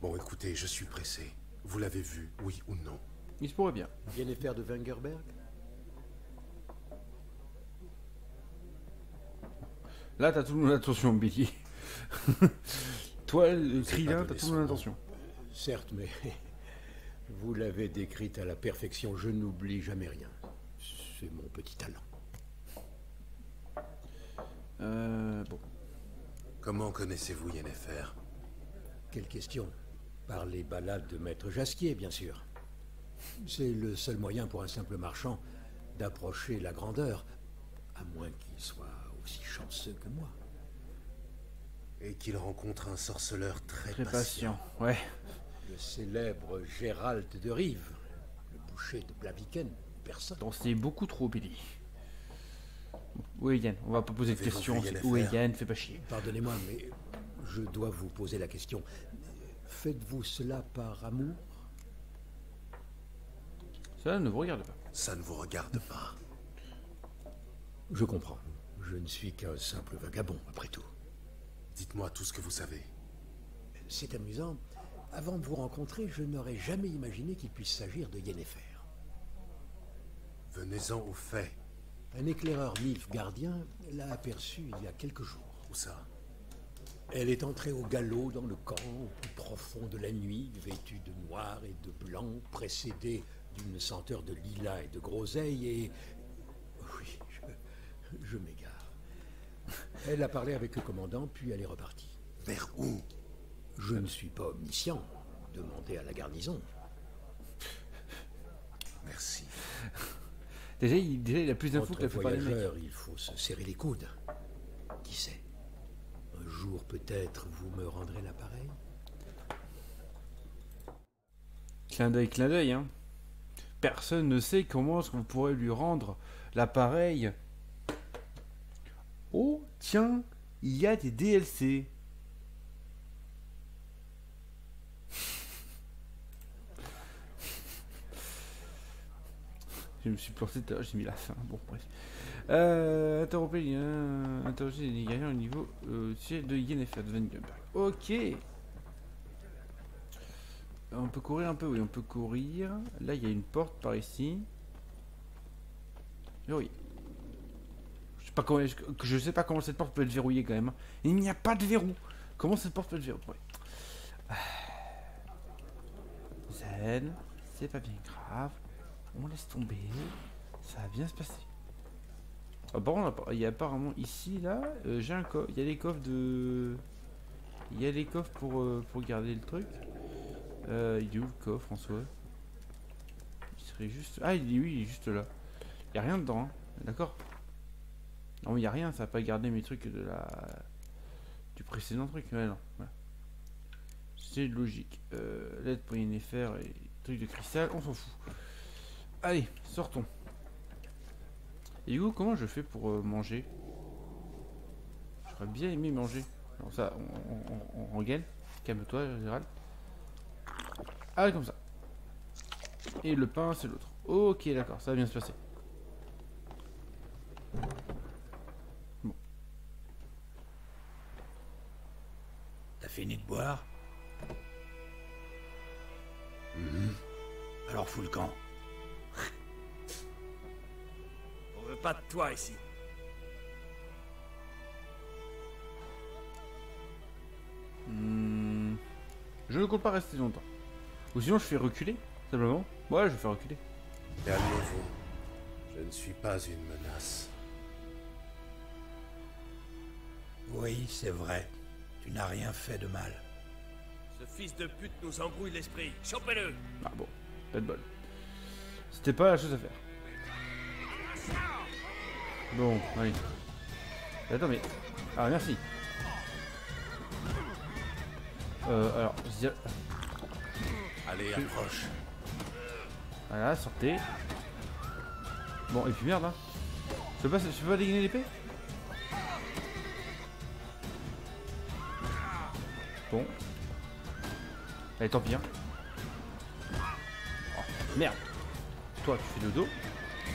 Bon, écoutez, je suis pressé. Vous l'avez vu, oui ou non? Il se pourrait bien. Yennefer de Wengerberg. Là, t'as tout le monde attention, Billy. Toi, le Krillin, t'as tout le monde attention. Certes, mais vous l'avez décrite à la perfection. Je n'oublie jamais rien. C'est mon petit talent. Bon. Comment connaissez-vous Yennefer? Quelle question? Par les ballades de Maître Jasquier, bien sûr. C'est le seul moyen pour un simple marchand d'approcher la grandeur, à moins qu'il soit aussi chanceux que moi. Et qu'il rencontre un sorceleur très patient. Ouais. Le célèbre Gérald de Rive, le boucher de Blaviken, personne. T'en sais beaucoup trop, Billy. Oui, Yann, on va pas poser de questions. Oui, Yann, fais pas chier. Pardonnez-moi, mais je dois vous poser la question. Faites-vous cela par amour? Ça ne vous regarde pas. Ça ne vous regarde pas. Je comprends. Je ne suis qu'un simple vagabond, après tout. Dites-moi tout ce que vous savez. C'est amusant. Avant de vous rencontrer, je n'aurais jamais imaginé qu'il puisse s'agir de Yennefer. Venez-en aux faits. Un éclaireur Nilfgaardien l'a aperçue il y a quelques jours. Où ça? Elle est entrée au galop dans le camp, au plus profond de la nuit, vêtue de noir et de blanc, précédée d'une senteur de lilas et de groseille, et... Oui, je m'égare. Elle a parlé avec le commandant, puis elle est repartie. Vers où? Je ne suis pas omniscient. Demandez à la garnison. Merci. Déjà, il a plus d'infos que la plupart des mecs. Il faut se serrer les coudes. Qui sait? Un jour, peut-être, vous me rendrez l'appareil. Clin d'œil, hein. Personne ne sait comment est-ce qu'on pourrait lui rendre l'appareil. Oh, tiens, il y a des DLC. Je me suis planté tout à l'heure, j'ai mis la fin. Bon, bref. Interrompez les gagnants au niveau ciel de Yennefer de Wengerberg. Ok. On peut courir un peu, oui, on peut courir. Là, il y a une porte par ici. Oui. Je sais pas comment cette porte peut être verrouillée quand même. Il n'y a pas de verrou. Comment cette porte peut être verrouillée? Zen, c'est pas bien grave. On laisse tomber. Ça va bien se passer. Ah, par contre, il y a apparemment ici, là, j'ai un coffre. Il y a des coffres de... Il y a les coffres pour garder le truc. Il est où le coffre en soi? Il serait juste... Ah, oui, il est juste là. Il n'y a rien dedans, hein. D'accord? Non, il n'y a rien, ça va pas garder mes trucs du précédent truc. Ouais, non. Voilà. C'est logique. Lettre pour Yennefer et truc de cristal, on s'en fout. Allez, sortons. Et du coup, comment je fais pour manger? J'aurais bien aimé manger. Alors ça, on regagne. Calme-toi, général. Ah, comme ça. Et le pain, c'est l'autre. Ok, d'accord, ça va bien se passer. Bon. T'as fini de boire? Alors fous le camp. On veut pas de toi ici. Je ne compte pas rester longtemps. Ou sinon je fais reculer, simplement. Ouais, je vais faire reculer. Calmez-vous. Je ne suis pas une menace. Oui, c'est vrai. Tu n'as rien fait de mal. Ce fils de pute nous embrouille l'esprit. Chopez-le! Ah bon, pas de bol. C'était pas la chose à faire. Bon, allez. Attends, mais... Ah, merci. Alors... Allez, approche. Voilà, sortez. Bon, et puis merde, hein. Je peux pas dégainer l'épée? Bon. Allez, tant pis, hein. Oh, merde. Toi, tu fais dodo.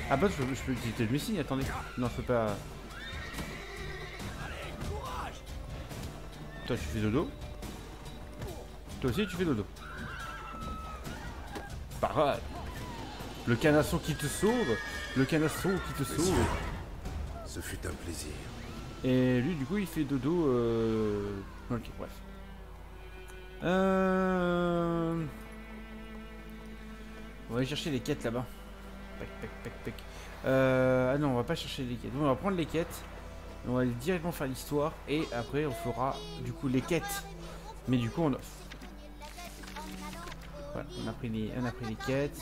Ah bah, je peux utiliser le signe, attendez. Non, je peux pas... Toi, tu fais dodo. Toi aussi, tu fais dodo. Parade. Le canasson qui te sauve. Le canasson qui te sauve. Ce fut un plaisir. Et lui, du coup, il fait dodo. Ok, bref. On va aller chercher les quêtes là-bas. Tac, tac, tac, tac. Ah non, on va pas chercher les quêtes. On va prendre les quêtes. On va aller directement faire l'histoire. Et après, on fera du coup les quêtes. Mais du coup, on offre. Voilà, on a pris les quêtes.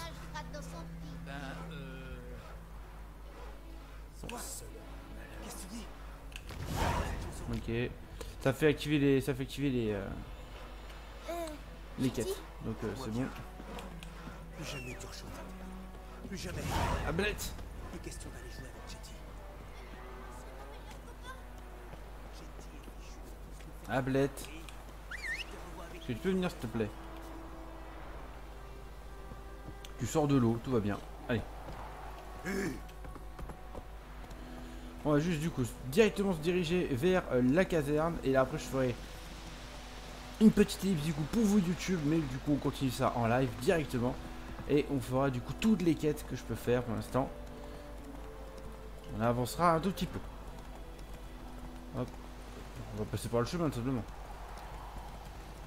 Qu'est-ce que tu dis? Ok. Ça fait activer les quêtes. Donc c'est bon. Plus jamais tu rechantes. Plus jamais. Ablette. Plus question d'aller jouer avec Jetty. Ablette. Est-ce que tu peux venir s'il te plaît? Tu sors de l'eau, tout va bien. Allez. On va juste du coup directement se diriger vers la caserne. Et là après je ferai une petite ellipse du coup pour vous YouTube. Mais du coup on continue ça en live directement. Et on fera du coup toutes les quêtes que je peux faire pour l'instant. On avancera un tout petit peu. Hop. On va passer par le chemin tout simplement.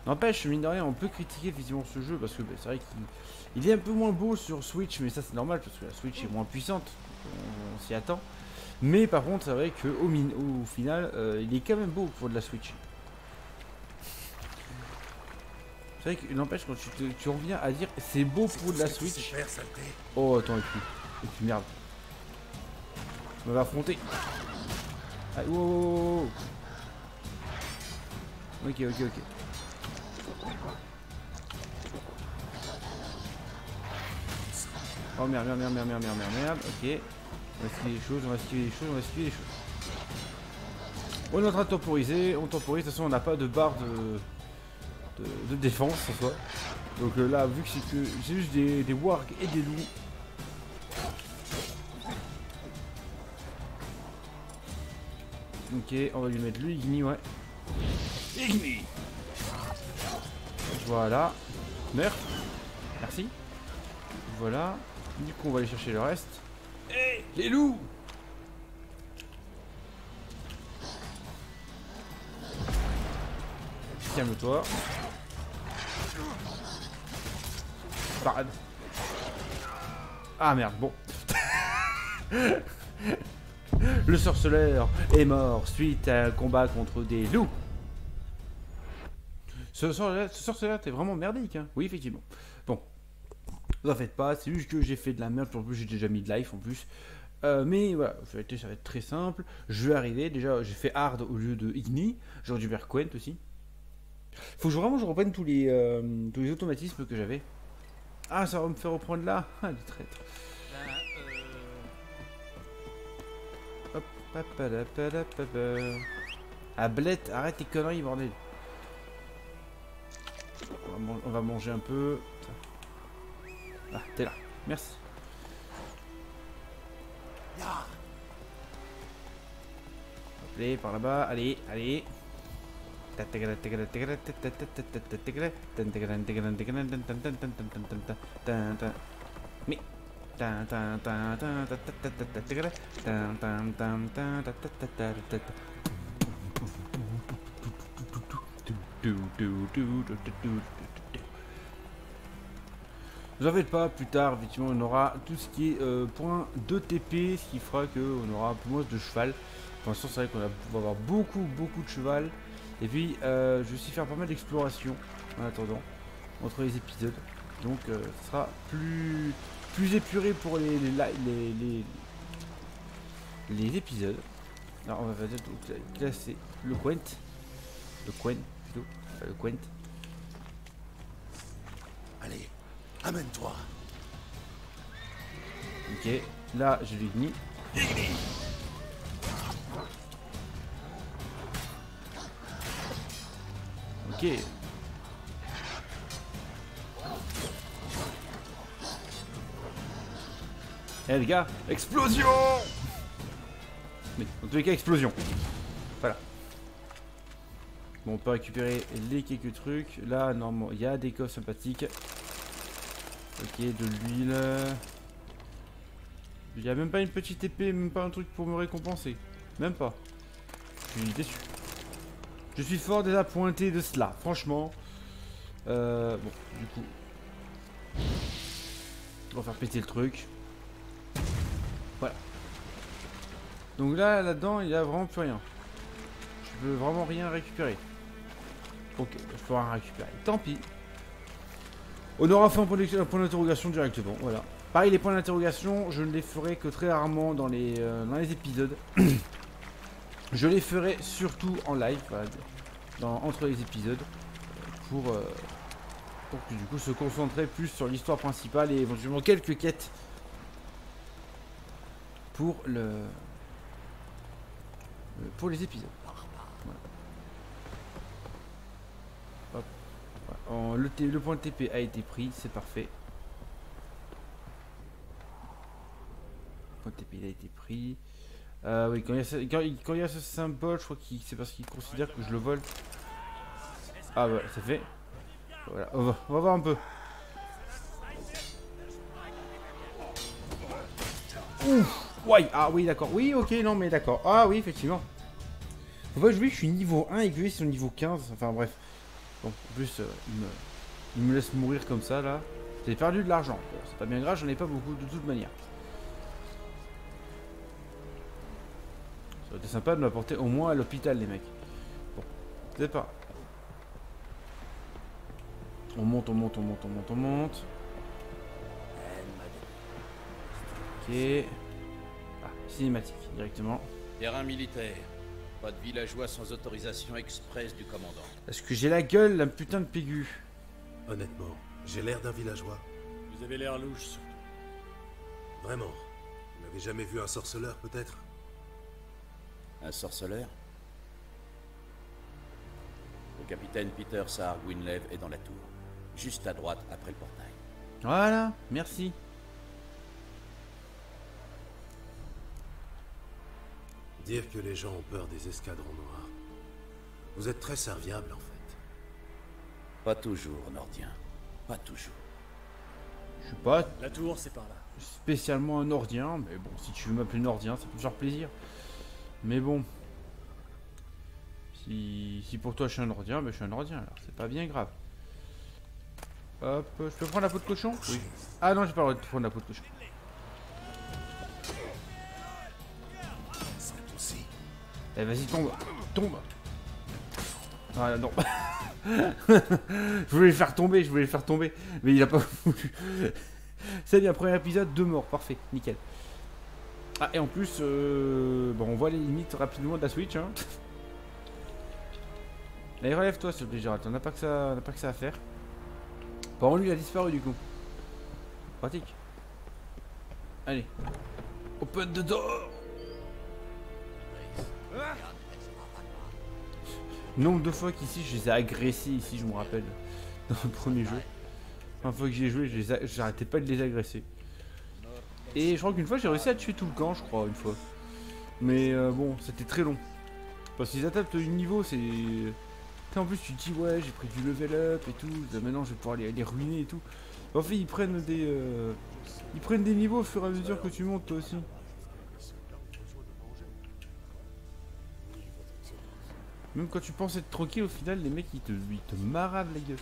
N'empêche, mine de rien, on peut critiquer effectivement ce jeu parce que bah, c'est vrai qu'il est un peu moins beau sur Switch, mais ça c'est normal parce que la Switch est moins puissante, on s'y attend. Mais par contre, c'est vrai qu'au final, il est quand même beau pour de la Switch. C'est vrai que n'empêche quand tu reviens à dire c'est beau pour de la Switch. Oh attends, et puis merde. On va affronter. Ah, wow. Ok. Oh merde, ok. On va esquiver les choses, On est en train de temporiser, on temporise, de toute façon on n'a pas de barre de défense en soi. Donc là, vu que c'est juste des wargs et des loups. Ok, on va lui mettre le Igni, ouais. Igni. Voilà. Meurs. Merci. Voilà. Du coup, on va aller chercher le reste. Hey, les loups! Calme-toi. Parade. Ah merde, bon. Le sorceleur est mort suite à un combat contre des loups. Ce sorceleur était vraiment merdique, hein. Oui, effectivement. Bon, vous en faites pas, c'est juste que j'ai fait de la merde, en plus j'ai déjà mis de life en plus. Mais voilà, ça va être très simple. Je vais arriver, déjà j'ai fait hard au lieu de Igni, j'aurais dû faire Quent aussi. Faut que je reprenne tous les automatismes que j'avais. Ah, ça va me faire reprendre là. Ah, les traîtres. Hop, ah, Blette, arrête tes conneries, bordel. On va manger un peu. Ah, t'es là. Merci. Allez, par là-bas. Allez, allez. Mais. Vous en faites pas, plus tard, effectivement, on aura tout ce qui est point de TP, ce qui fera qu'on aura un peu moins de cheval. Pour l'instant, c'est vrai qu'on va avoir beaucoup de cheval. Et puis, je vais aussi faire pas mal d'exploration en attendant, entre les épisodes. Donc, ce sera plus épuré pour les épisodes. Alors, on va peut-être classer le Quent. Le Quent, plutôt. Enfin, le Quent. Allez, amène-toi. Ok, là, je l'ignis. Ok. Eh les gars, explosion! Mais dans tous les cas, explosion. Voilà. Bon, on peut récupérer les quelques trucs. Là, normalement, il y a des coffres sympathiques. Ok, de l'huile. Il n'y a même pas une petite épée, même pas un truc pour me récompenser. Même pas. Je suis déçu. Je suis fort désappointé de cela, franchement. Bon, du coup. On va faire péter le truc. Voilà. Donc là-dedans, il n'y a vraiment plus rien. Je peux vraiment rien récupérer. Ok, je peux rien récupérer. Tant pis. On aura fait un point d'interrogation directement, voilà. Pareil, les points d'interrogation, je ne les ferai que très rarement dans les épisodes. Je les ferai surtout en live, voilà, entre les épisodes, pour que du coup se concentrer plus sur l'histoire principale et éventuellement quelques quêtes pour les épisodes. Voilà. Hop. Voilà. Le point de TP a été pris, c'est parfait. Le point de TP il a été pris. Oui, quand il y a ce symbole, je crois que c'est parce qu'il considère que je le vole. Ah bah, c'est fait. Voilà, on va voir un peu. Ouf. Ouais, ah oui, d'accord. Oui, ok, non, mais d'accord. Ah oui, effectivement. Faut pas oublier que je suis niveau 1 et que lui, c'est au niveau 15. Enfin, bref. Bon, en plus, il me laisse mourir comme ça, là. J'ai perdu de l'argent. Bon, c'est pas bien grave, j'en ai pas beaucoup, de toute manière. Ça aurait été sympa de m'apporter au moins à l'hôpital, les mecs. Bon, c'est pas. On monte. Ok. Ah, cinématique, directement. Terrain militaire. Pas de villageois sans autorisation express du commandant. Est-ce que j'ai la gueule d'un putain de pégu? Honnêtement, j'ai l'air d'un villageois. Vous avez l'air louche, surtout. Vraiment? Vous n'avez jamais vu un sorceleur, peut-être? Un sorceleur? Le capitaine Peter Saar Gwynleve est dans la tour. Juste à droite, après le portail. Voilà, merci. Dire que les gens ont peur des escadrons noirs. Vous êtes très serviable, en fait. Pas toujours, Nordien. Pas toujours. Je suis pas... La tour, c'est par là. Spécialement un Nordien, mais bon, si tu veux m'appeler Nordien, ça peut me faire plaisir. Mais bon... Si pour toi je suis un Nordien, ben je suis un Nordien, alors c'est pas bien grave. Hop, je peux prendre la peau de cochon? Oui. Ah non, j'ai pas le droit de prendre la peau de cochon. Eh vas-y, tombe. Ah non. Je voulais le faire tomber, mais il a pas voulu. C'est bien, premier épisode, 2 morts, parfait, nickel. Ah, et en plus, bon, on voit les limites rapidement de la Switch, hein. Allez, relève-toi, s'il te plaît, Gérald, on n'a pas que ça à faire. Par contre, lui, il a disparu, du coup. Pratique. Allez. Open the door. Nombre de fois qu'ici, je les ai agressés, ici, je me rappelle. Dans le premier jeu. Une fois que j'ai joué, j'arrêtais pas de les agresser. Et je crois qu'une fois, j'ai réussi à tuer tout le camp, je crois, une fois. Mais bon, c'était très long. Parce qu'ils attaquent le niveau, c'est... En plus, tu te dis, ouais, j'ai pris du level up et tout. Maintenant, je vais pouvoir les ruiner et tout. En fait, ils prennent des niveaux au fur et à mesure que tu montes, toi aussi. Même quand tu penses être tranquille, au final, les mecs, ils te maravent la gueule.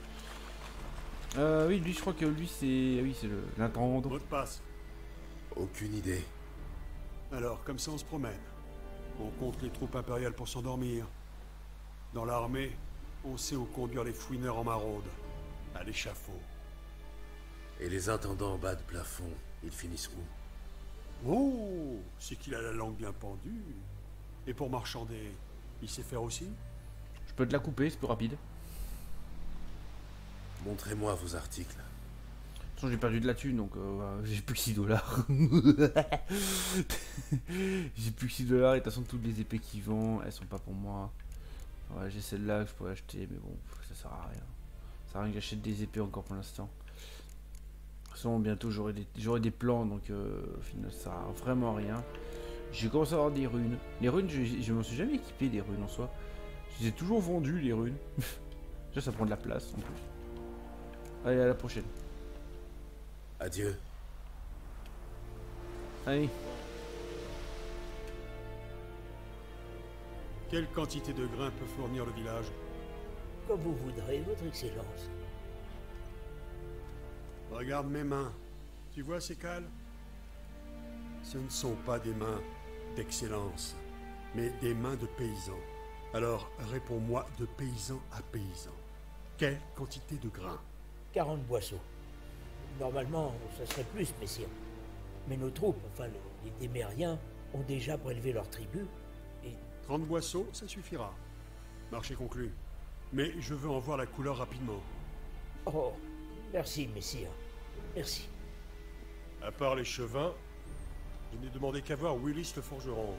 Oui, lui, je crois que lui, c'est... Oui, c'est l'intendant. Mot de passe. Aucune idée. Alors, comme ça, on se promène. On compte les troupes impériales pour s'endormir. Dans l'armée, on sait où conduire les fouineurs en maraude. À l'échafaud. Et les intendants en bas de plafond, ils finissent où? Oh, c'est qu'il a la langue bien pendue. Et pour marchander, il sait faire aussi? Je peux te la couper, c'est plus rapide. Montrez-moi vos articles. De toute façon, j'ai perdu de la thune, donc j'ai plus que 6 dollars. J'ai plus que 6 dollars, et de toute façon, toutes les épées qui vendent, elles sont pas pour moi. Ouais, j'ai celle-là que je pourrais acheter, mais bon, ça sert à rien. Ça sert à rien que j'achète des épées encore pour l'instant. De toute façon, bientôt j'aurai des plans, donc au final, ça sert à vraiment à rien. J'ai commencé à avoir des runes. Les runes, je m'en suis jamais équipé des runes en soi. Je les ai toujours vendues, les runes. Déjà, ça prend de la place en plus. Allez, à la prochaine. Adieu. Allez. Quelle quantité de grains peut fournir le village? Comme vous voudrez, votre excellence. Regarde mes mains. Tu vois ces cales? Ce ne sont pas des mains d'excellence, mais des mains de paysans. Alors, réponds-moi de paysan à paysan. Quelle quantité de grains? 40 boisseaux. Normalement, ça serait plus, messire. Mais nos troupes, enfin les Témériens, ont déjà prélevé leur tribu, et... 30 boisseaux, ça suffira. Marché conclu. Mais je veux en voir la couleur rapidement. Oh, merci, messire. Merci. À part les chevins, je n'ai demandé qu'à voir Willis le forgeron.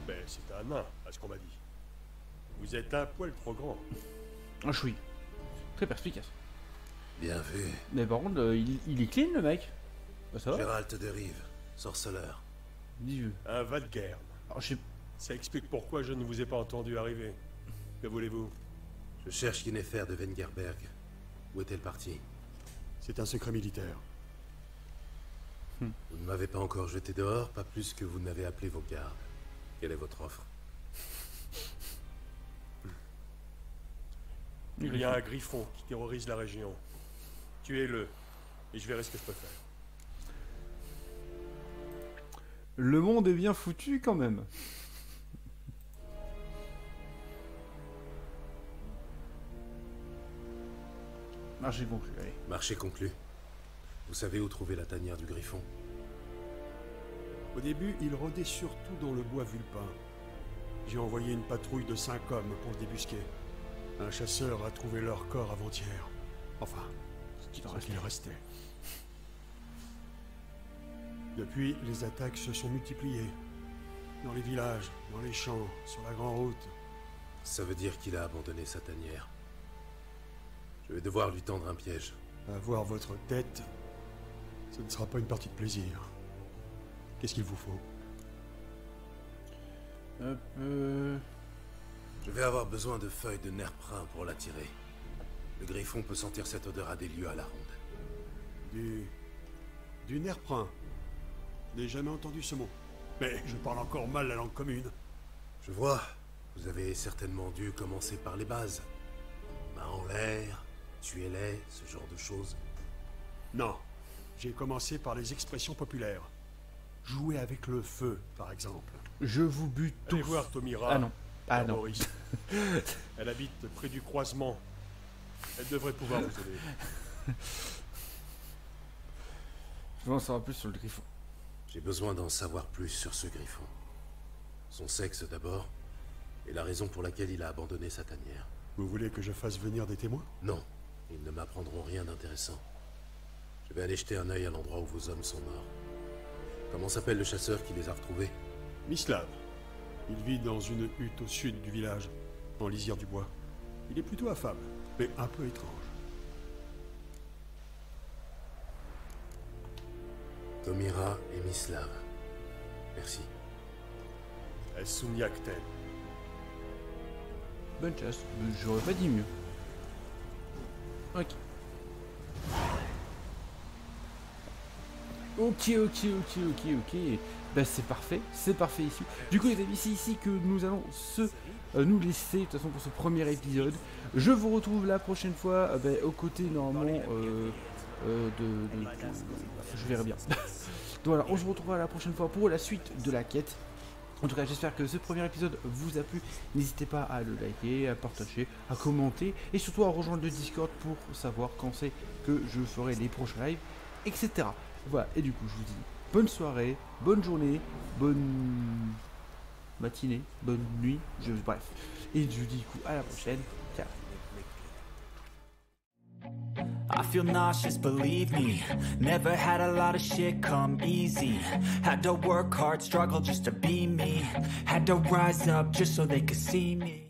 Mais c'est un nain, à ce qu'on m'a dit. Vous êtes un poil trop grand. Ah, je suis très perspicace. Bien vu. Mais par contre, il est clean, le mec. Bah, ça va. Gérald de Rive, sorceleur. Dis-je. Un Valguerne. Alors, je sais... Ça explique pourquoi je ne vous ai pas entendu arriver. Que voulez-vous? Je cherche Yennefer de Wengerberg. Où est-elle partie? C'est un secret militaire. Vous ne m'avez pas encore jeté dehors, pas plus que vous n'avez appelé vos gardes. Quelle est votre offre? Il y a un griffon qui terrorise la région. Tuez-le, et je verrai ce que je peux faire. Le monde est bien foutu quand même. Marché conclu, allez. Marché conclu. Vous savez où trouver la tanière du griffon? Au début, il rôdait surtout dans le bois vulpin. J'ai envoyé une patrouille de 5 hommes pour le débusquer. Un chasseur a trouvé leur corps avant-hier. Enfin, ce qu'il restait. Depuis, les attaques se sont multipliées. Dans les villages, dans les champs, sur la grande route. Ça veut dire qu'il a abandonné sa tanière. Je vais devoir lui tendre un piège. Avoir votre tête, ce ne sera pas une partie de plaisir. Qu'est-ce qu'il vous faut? Je vais avoir besoin de feuilles de nerprin pour l'attirer. Le griffon peut sentir cette odeur à des lieues à la ronde. Du nerprin. Je n'ai jamais entendu ce mot. Mais je parle encore mal la langue commune. Je vois. Vous avez certainement dû commencer par les bases. Main en l'air, tuez-les, ce genre de choses. Non. J'ai commencé par les expressions populaires. Jouer avec le feu, par exemple. Je vous bute tous. Allez voir Tomira. Ah non. Ah non. Maurice. Elle habite près du croisement. Elle devrait pouvoir vous aider. Je veux en savoir plus sur le griffon. J'ai besoin d'en savoir plus sur ce griffon. Son sexe d'abord, et la raison pour laquelle il a abandonné sa tanière. Vous voulez que je fasse venir des témoins? Non, ils ne m'apprendront rien d'intéressant. Je vais aller jeter un œil à l'endroit où vos hommes sont morts. Comment s'appelle le chasseur qui les a retrouvés? Mislav. Il vit dans une hutte au sud du village, en lisière du bois. Il est plutôt affable, mais un peu étrange. Tomira et Mislav. Merci. Souniaktel. Bonne chasse, j'aurais pas dit mieux. Ok. Ok. Bah c'est parfait ici. Du coup les amis, c'est ici que nous allons nous laisser de toute façon pour ce premier épisode. Je vous retrouve la prochaine fois aux côtés normalement je verrai bien. Donc voilà, on se retrouvera la prochaine fois pour la suite de la quête. En tout cas, j'espère que ce premier épisode vous a plu. N'hésitez pas à le liker, à partager, à commenter et surtout à rejoindre le Discord pour savoir quand c'est que je ferai les prochains lives, etc. Voilà, et du coup, je vous dis bonne soirée, bonne journée, bonne matinée, bonne nuit, bref. Et je vous dis du coup à la prochaine. Ciao. I feel nauseous, believe me. Never had a lot of shit come easy. Had to work hard, struggle just to be me. Had to rise up just so they could see me.